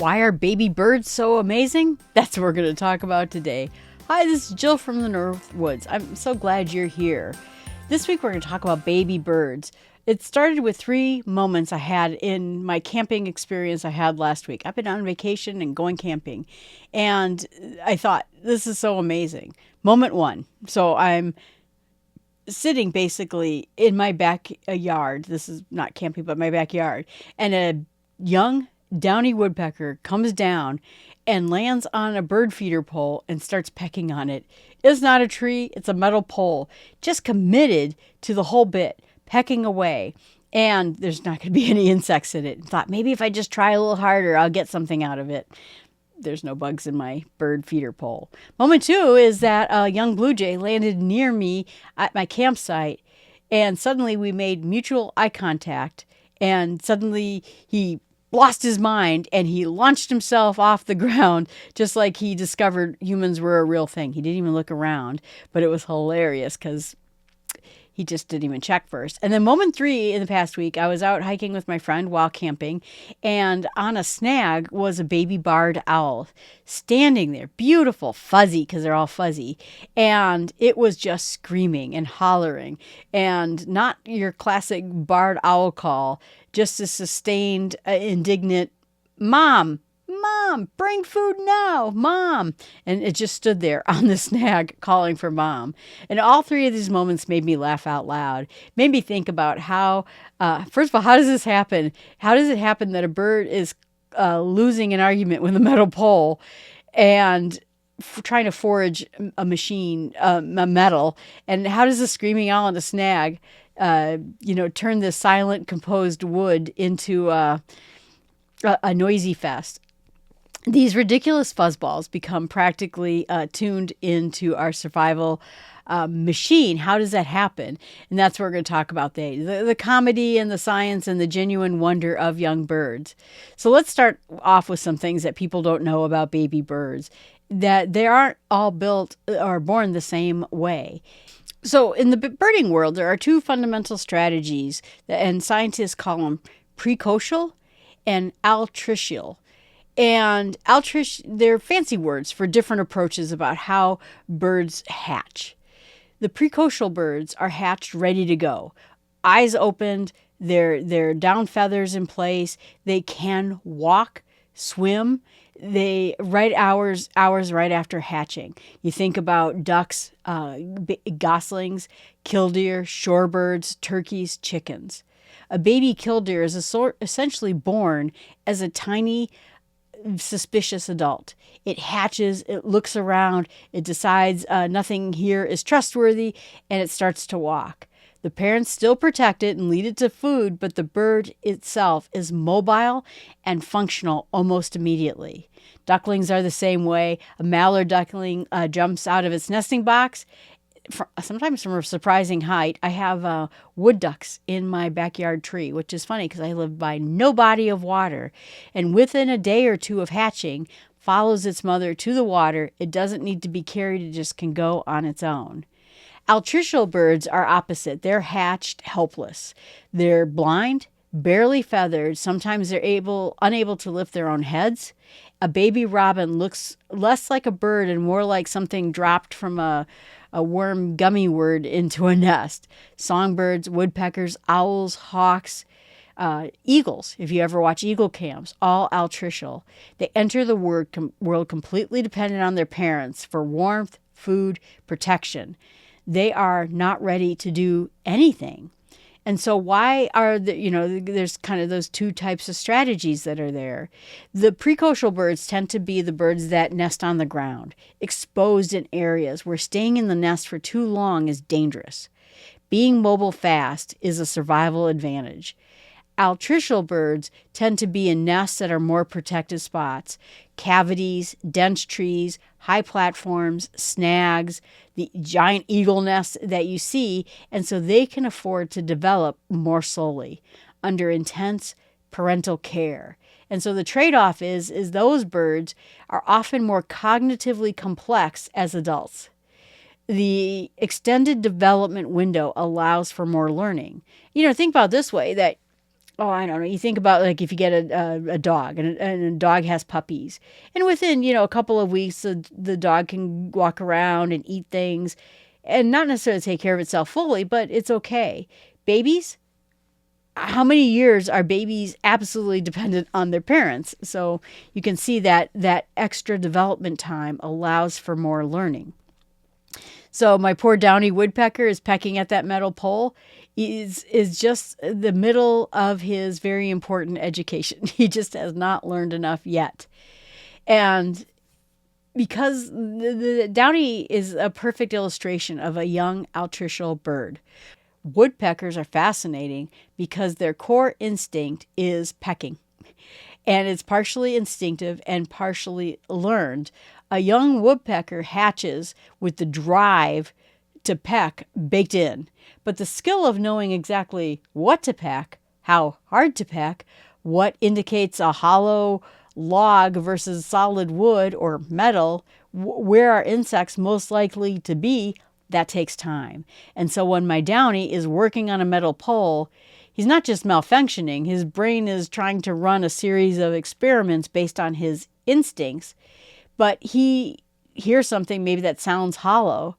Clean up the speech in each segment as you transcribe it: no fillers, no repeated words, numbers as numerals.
Why are baby birds so amazing? That's what we're going to talk about today. Hi, this is Jill from the North Woods. I'm so glad you're here. This week we're going to talk about baby birds. It started with 3 moments I had in my camping experience I had last week. I've been on vacation and going camping, and I thought, this is so amazing. Moment 1. So I'm sitting basically in my backyard. This is not camping, but my backyard. And a young downy woodpecker comes down and lands on a bird feeder pole and starts pecking on it. It's not a tree, it's a metal pole. Just committed to the whole bit, pecking away. And there's not going to be any insects in it. I thought maybe if I just try a little harder, I'll get something out of it. There's no bugs in my bird feeder pole. Moment 2 is that a young blue jay landed near me at my campsite, and suddenly we made mutual eye contact, and suddenly he lost his mind and he launched himself off the ground just like he discovered humans were a real thing. He didn't even look around, but it was hilarious because he just didn't even check first. And then moment 3 in the past week, I was out hiking with my friend while camping, and on a snag was a baby barred owl standing there, beautiful, fuzzy, because they're all fuzzy. And it was just screaming and hollering, and not your classic barred owl call, just a sustained, indignant, "Mom, Mom, bring food now, Mom." And it just stood there on the snag calling for Mom. And all 3 of these moments made me laugh out loud. Made me think about how, first of all, how does this happen? How does it happen that a bird is losing an argument with a metal pole and trying to forage a machine, a metal? And how does the screaming owl on the snag, turn this silent, composed wood into a noisy fest? These ridiculous fuzzballs become practically tuned into our survival machine. How does that happen? And that's what we're going to talk about today. The comedy and the science and the genuine wonder of young birds. So let's start off with some things that people don't know about baby birds, that they aren't all built or born the same way. So in the birding world, there are 2 fundamental strategies, and scientists call them precocial and altricial. And they're fancy words for different approaches about how birds hatch. The precocial birds are hatched ready to go. Eyes opened, their down feathers in place. They can walk, swim. They hours right after hatching. You think about ducks, goslings, killdeer, shorebirds, turkeys, chickens. A baby killdeer is essentially born as a tiny, suspicious adult. It hatches, it looks around, it decides nothing here is trustworthy, and it starts to walk. The parents still protect it and lead it to food, but the bird itself is mobile and functional almost immediately. Ducklings are the same way. A mallard duckling jumps out of its nesting box, sometimes from a surprising height. I have wood ducks in my backyard tree, which is funny because I live by no body of water. And within a day or 2 of hatching, follows its mother to the water. It doesn't need to be carried. It just can go on its own. Altricial birds are opposite. They're hatched helpless. They're blind, barely feathered. Sometimes they're unable to lift their own heads. A baby robin looks less like a bird and more like something dropped from a worm gummy worm into a nest. Songbirds, woodpeckers, owls, hawks, eagles, if you ever watch eagle camps, all altricial. They enter the world completely dependent on their parents for warmth, food, protection. They are not ready to do anything. And so why are there's kind of those 2 types of strategies that are there. The precocial birds tend to be the birds that nest on the ground, exposed in areas where staying in the nest for too long is dangerous. Being mobile fast is a survival advantage. Altricial birds tend to be in nests that are more protected spots, cavities, dense trees, high platforms, snags, the giant eagle nests that you see, and so they can afford to develop more slowly under intense parental care. And so the trade-off is those birds are often more cognitively complex as adults. The extended development window allows for more learning. Think about it this way, that oh, I don't know. You think about like if you get a dog and a dog has puppies, and within a couple of weeks the dog can walk around and eat things, and not necessarily take care of itself fully, but it's okay. Babies, how many years are babies absolutely dependent on their parents? So you can see that extra development time allows for more learning. So my poor downy woodpecker is pecking at that metal pole. Is just the middle of his very important education. He just has not learned enough yet. And because the downy is a perfect illustration of a young altricial bird. Woodpeckers are fascinating because their core instinct is pecking. And it's partially instinctive and partially learned. A young woodpecker hatches with the drive to peck baked in, but the skill of knowing exactly what to peck, how hard to peck, what indicates a hollow log versus solid wood or metal, where are insects most likely to be, that takes time. And so when my downy is working on a metal pole, he's not just malfunctioning, his brain is trying to run a series of experiments based on his instincts, but he hears something maybe that sounds hollow.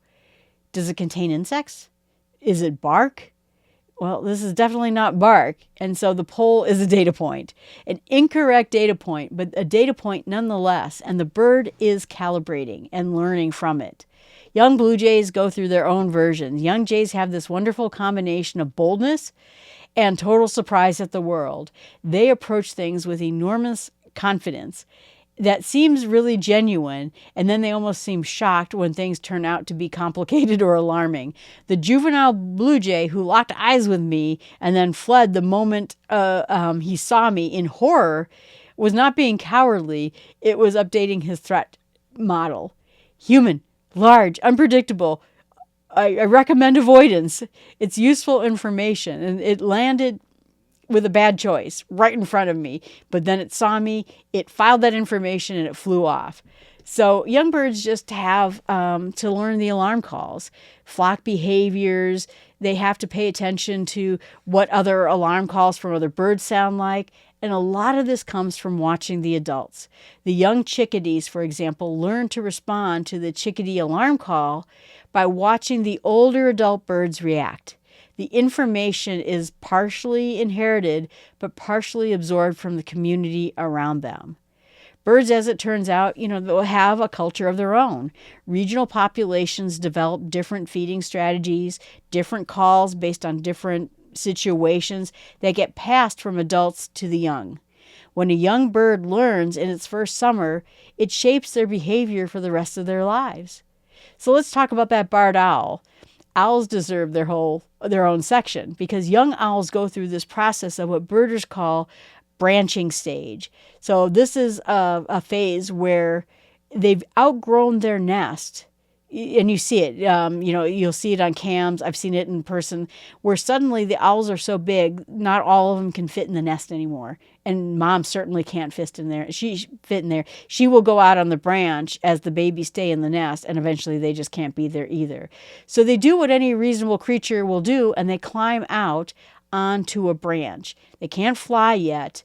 Does it contain insects? Is it bark? Well, this is definitely not bark. And so the pole is a data point, an incorrect data point, but a data point nonetheless. And the bird is calibrating and learning from it. Young blue jays go through their own versions. Young jays have this wonderful combination of boldness and total surprise at the world. They approach things with enormous confidence that seems really genuine, and then they almost seem shocked when things turn out to be complicated or alarming. The juvenile blue jay who locked eyes with me and then fled the moment he saw me in horror was not being cowardly. It was updating his threat model. Human, large, unpredictable. I recommend avoidance. It's useful information, and it landed with a bad choice right in front of me. But then it saw me, it filed that information, and it flew off. So young birds just have to learn the alarm calls, flock behaviors. They have to pay attention to what other alarm calls from other birds sound like. And a lot of this comes from watching the adults. The young chickadees, for example, learn to respond to the chickadee alarm call by watching the older adult birds react. The information is partially inherited, but partially absorbed from the community around them. Birds, as it turns out, they'll have a culture of their own. Regional populations develop different feeding strategies, different calls based on different situations that get passed from adults to the young. When a young bird learns in its first summer, it shapes their behavior for the rest of their lives. So let's talk about that barred owl. Owls deserve their own section because young owls go through this process of what birders call branching stage. So this is a phase where they've outgrown their nest. And you see it, you'll see it on cams. I've seen it in person where suddenly the owls are so big, not all of them can fit in the nest anymore. And mom certainly can't fit in there. She will go out on the branch as the babies stay in the nest, and eventually they just can't be there either. So they do what any reasonable creature will do, and they climb out onto a branch. They can't fly yet,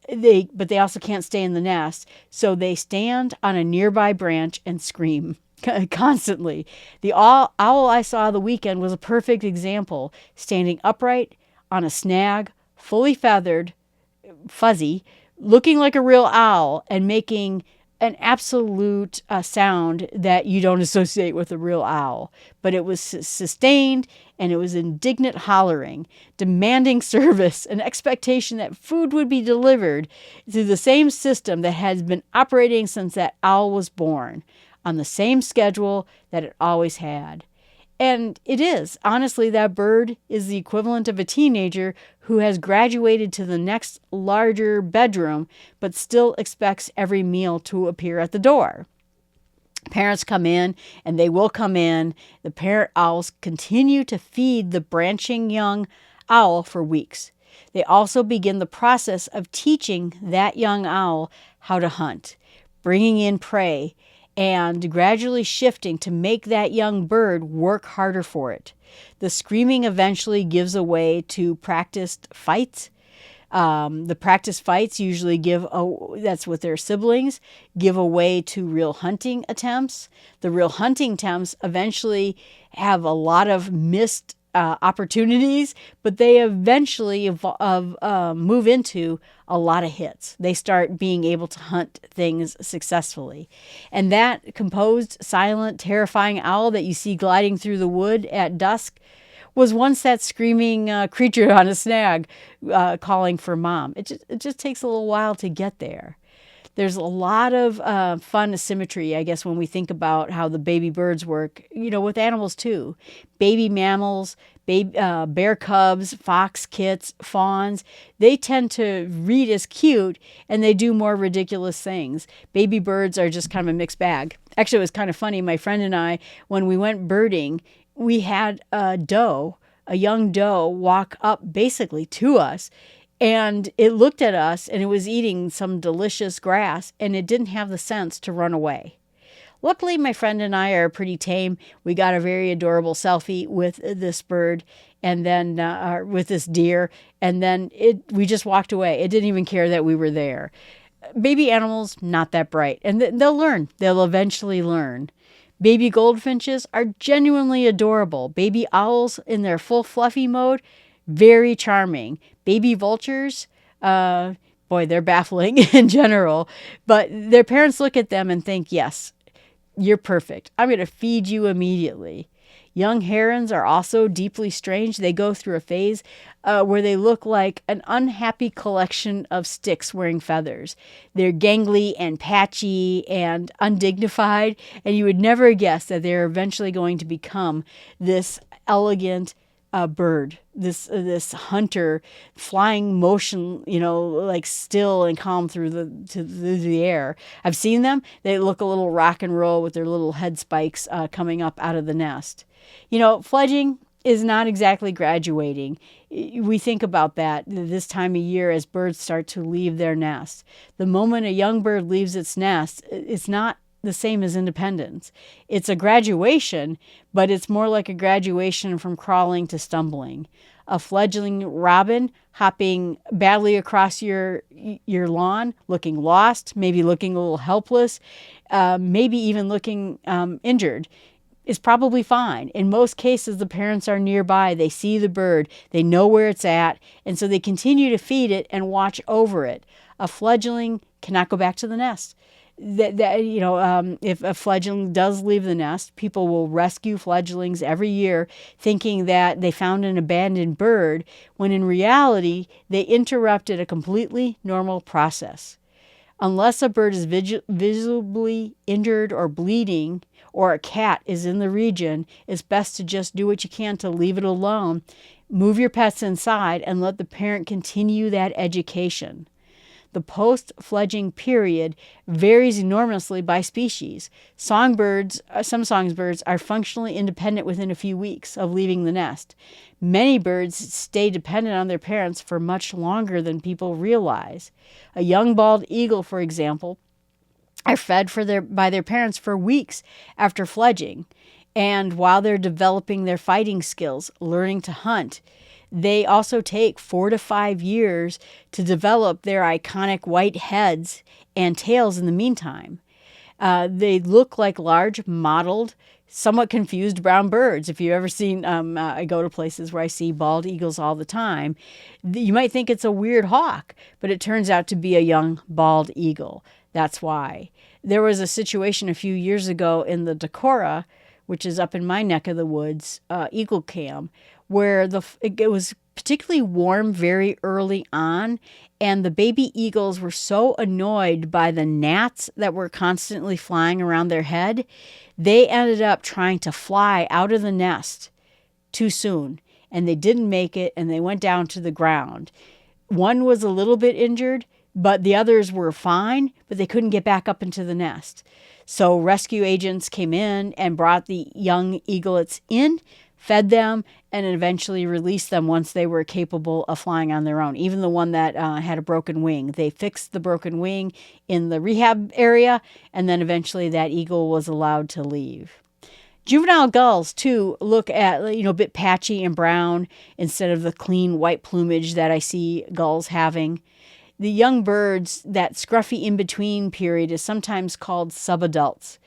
but they also can't stay in the nest. So they stand on a nearby branch and scream constantly. The owl I saw the weekend was a perfect example, standing upright on a snag, fully feathered, fuzzy, looking like a real owl and making an absolute sound that you don't associate with a real owl. But it was sustained, and it was indignant hollering, demanding service, an expectation that food would be delivered through the same system that has been operating since that owl was born, on the same schedule that it always had. And it is. Honestly, that bird is the equivalent of a teenager who has graduated to the next larger bedroom, but still expects every meal to appear at the door. Parents come in, and they will come in. The parent owls continue to feed the branching young owl for weeks. They also begin the process of teaching that young owl how to hunt, bringing in prey, and gradually shifting to make that young bird work harder for it. The screaming eventually gives way to practiced fights, The practice fights usually that's with their siblings, give away to real hunting attempts. The real hunting attempts eventually have a lot of missed opportunities, but they eventually move into a lot of hits. They start being able to hunt things successfully. And that composed, silent, terrifying owl that you see gliding through the wood at dusk was once that screaming creature on a snag calling for mom. It just takes a little while to get there. There's a lot of fun asymmetry, I guess, when we think about how the baby birds work, with animals too. Baby mammals, bear cubs, fox kits, fawns, they tend to read as cute and they do more ridiculous things. Baby birds are just kind of a mixed bag. Actually, it was kind of funny. My friend and I, when we went birding, we had a young doe, walk up basically to us. And it looked at us and it was eating some delicious grass and it didn't have the sense to run away. Luckily, my friend and I are pretty tame. We got a very adorable selfie with this bird and then with this deer. And then we just walked away. It didn't even care that we were there. Baby animals, not that bright. And they'll learn. They'll eventually learn. Baby goldfinches are genuinely adorable. Baby owls in their full fluffy mode, very charming. Baby vultures, boy, they're baffling in general. But their parents look at them and think, yes, you're perfect. I'm going to feed you immediately. Young herons are also deeply strange. They go through a phase where they look like an unhappy collection of sticks wearing feathers. They're gangly and patchy and undignified, and you would never guess that they're eventually going to become this elegant bird, this hunter, flying motion, like still and calm through the air. I've seen them. They look a little rock and roll with their little head spikes coming up out of the nest. Fledging is not exactly graduating. We think about that this time of year as birds start to leave their nest. The moment a young bird leaves its nest, it's not the same as independence. It's a graduation, but it's more like a graduation from crawling to stumbling. A fledgling robin hopping badly across your lawn, looking lost, maybe looking a little helpless, maybe even looking injured, is probably fine. In most cases, the parents are nearby. They see the bird. They know where it's at, and so they continue to feed it and watch over it. A fledgling cannot go back to the nest. If a fledgling does leave the nest, people will rescue fledglings every year thinking that they found an abandoned bird, when in reality, they interrupted a completely normal process. Unless a bird is visibly injured or bleeding, or a cat is in the region, it's best to just do what you can to leave it alone. Move your pets inside and let the parent continue that education. The post-fledging period varies enormously by species. Some songbirds are functionally independent within a few weeks of leaving the nest. Many birds stay dependent on their parents for much longer than people realize. A young bald eagle, for example, are fed by their parents for weeks after fledging. And while they're developing their fighting skills, learning to hunt, they also take 4 to 5 years to develop their iconic white heads and tails in the meantime. They look like large, mottled, somewhat confused brown birds. If you've ever seen, I go to places where I see bald eagles all the time, you might think it's a weird hawk, but it turns out to be a young bald eagle. That's why. There was a situation a few years ago in the Decorah, which is up in my neck of the woods, eagle cam, where it was particularly warm very early on, and the baby eagles were so annoyed by the gnats that were constantly flying around their head, they ended up trying to fly out of the nest too soon, and they didn't make it, and they went down to the ground. One was a little bit injured, but the others were fine, but they couldn't get back up into the nest. So rescue agents came in and brought the young eaglets in, fed them, and eventually released them once they were capable of flying on their own. Even the one that had a broken wing. They fixed the broken wing in the rehab area, and then eventually that eagle was allowed to leave. Juvenile gulls, too, look at, a bit patchy and brown instead of the clean white plumage that I see gulls having. The young birds, that scruffy in-between period is sometimes called subadults,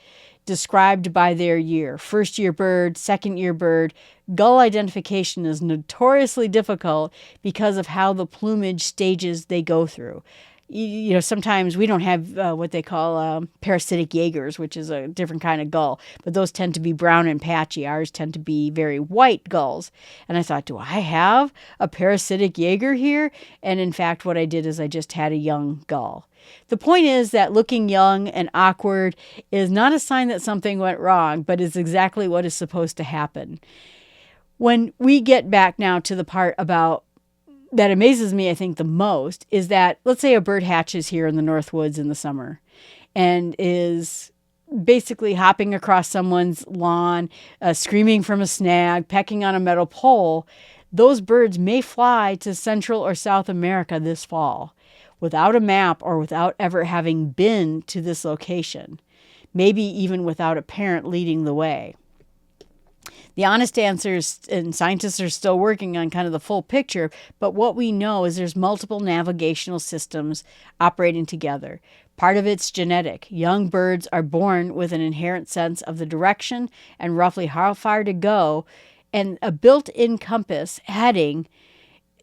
described by their year. First year bird, second year bird. Gull identification is notoriously difficult because of how the plumage stages they go through. Sometimes we don't have what they call parasitic Jaegers, which is a different kind of gull, but those tend to be brown and patchy. Ours tend to be very white gulls. And I thought, do I have a parasitic Jaeger here? And in fact, what I did is I just had a young gull. The point is that looking young and awkward is not a sign that something went wrong, but is exactly what is supposed to happen. When we get back now to the part about that amazes me, I think, the most is that, let's say a bird hatches here in the North Woods in the summer and is basically hopping across someone's lawn, screaming from a snag, pecking on a metal pole. Those birds may fly to Central or South America this fall without a map or without ever having been to this location, maybe even without a parent leading the way. The honest answer is, and scientists are still working on kind of the full picture, but what we know is there's multiple navigational systems operating together. Part of it's genetic. Young birds are born with an inherent sense of the direction and roughly how far to go, and a built-in compass heading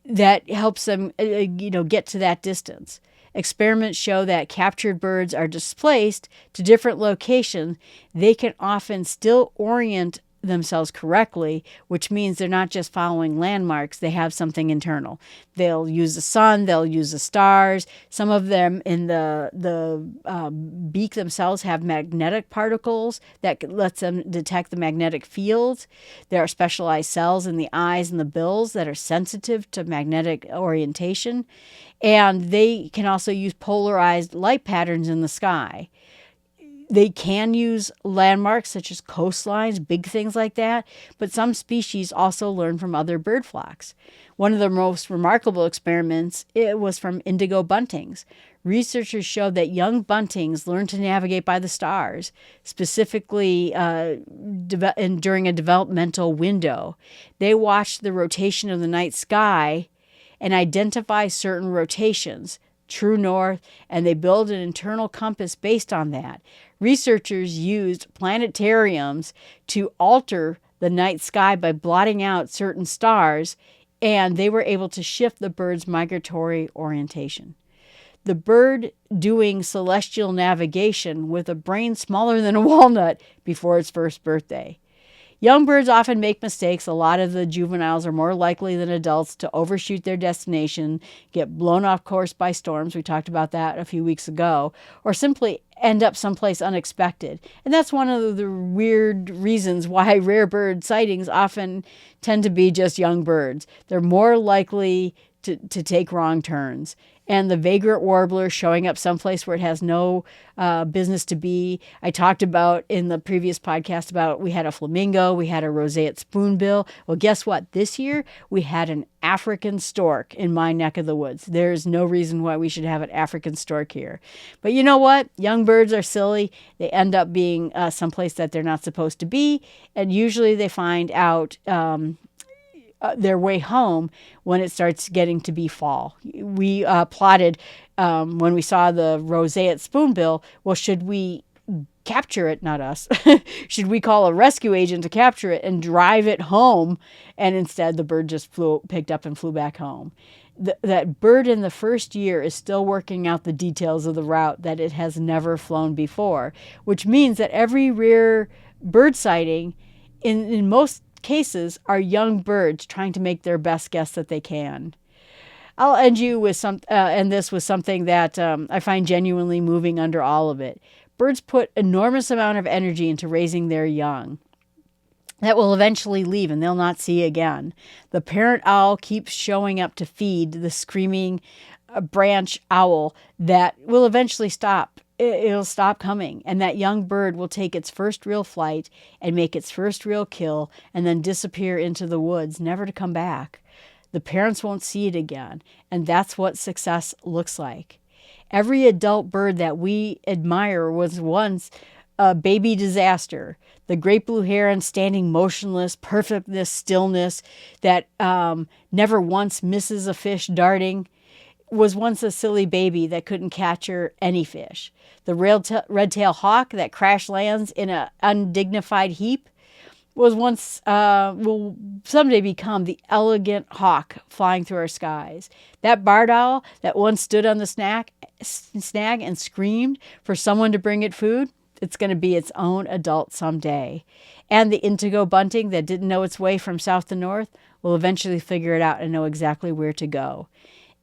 that helps them, get to that distance. Experiments show that captured birds are displaced to different locations. They can often still orient themselves correctly, which means they're not just following landmarks, they have something internal. They'll use the sun, they'll use the stars. Some of them in the beak themselves have magnetic particles that lets them detect the magnetic fields. There are specialized cells in the eyes and the bills that are sensitive to magnetic orientation, and they can also use polarized light patterns in the sky. They can use landmarks such as coastlines, big things like that, but some species also learn from other bird flocks. One of the most remarkable experiments was from indigo buntings. Researchers showed that young buntings learn to navigate by the stars, specifically during a developmental window. They watch the rotation of the night sky and identify certain rotations, true north, and they build an internal compass based on that. Researchers used planetariums to alter the night sky by blotting out certain stars, and they were able to shift the bird's migratory orientation. The bird doing celestial navigation with a brain smaller than a walnut before its first birthday. Young birds often make mistakes. A lot of the juveniles are more likely than adults to overshoot their destination, get blown off course by storms. We talked about that a few weeks ago, or simply end up someplace unexpected. And that's one of the weird reasons why rare bird sightings often tend to be just young birds. They're more likely to take wrong turns. And the vagrant warbler showing up someplace where it has no business to be. I talked about in the previous podcast about we had a flamingo, we had a roseate spoonbill. Well, guess what? This year we had an African stork in my neck of the woods. There's no reason why we should have an African stork here. But you know what? Young birds are silly. They end up being someplace that they're not supposed to be. And usually they find out their way home when it starts getting to be fall. We plotted when we saw the roseate spoonbill, well, should we capture it? Not us. Should we call a rescue agent to capture it and drive it home? And instead the bird just picked up and flew back home. That bird in the first year is still working out the details of the route that it has never flown before, which means that every rare bird sighting in most cases are young birds trying to make their best guess that they can. I'll end you with this with something that I find genuinely moving under all of it. Birds put enormous amount of energy into raising their young that will eventually leave and they'll not see again. The parent owl keeps showing up to feed the screaming branch owl that will eventually stop. It'll stop coming, and that young bird will take its first real flight and make its first real kill and then disappear into the woods, never to come back. The parents won't see it again, and that's what success looks like. Every adult bird that we admire was once a baby disaster. The great blue heron standing motionless, perfectness, stillness, that never once misses a fish darting, was once a silly baby that couldn't capture any fish. The red-tailed hawk that crash lands in an undignified heap was once, will someday become the elegant hawk flying through our skies. That barred owl that once stood on the snag and screamed for someone to bring it food, it's going to be its own adult someday. And the indigo bunting that didn't know its way from south to north will eventually figure it out and know exactly where to go.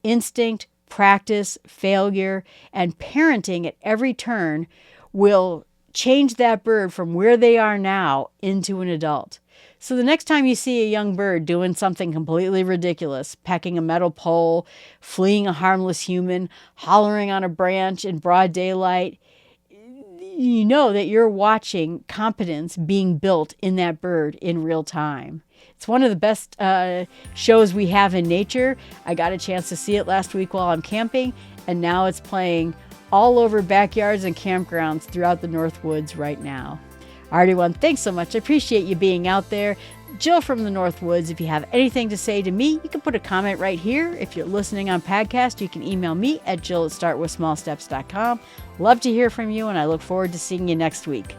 Instinct, practice, failure, and parenting at every turn will change that bird from where they are now into an adult. So the next time you see a young bird doing something completely ridiculous, pecking a metal pole, fleeing a harmless human, hollering on a branch in broad daylight, you know that you're watching competence being built in that bird in real time. It's one of the best shows we have in nature. I got a chance to see it last week while I'm camping, and now it's playing all over backyards and campgrounds throughout the North Woods right now. All right, everyone, thanks so much. I appreciate you being out there. Jill from the North Woods. If you have anything to say to me, you can put a comment right here. If you're listening on podcast, you can email me at jill@startwithsmallsteps.com. Love to hear from you, and I look forward to seeing you next week.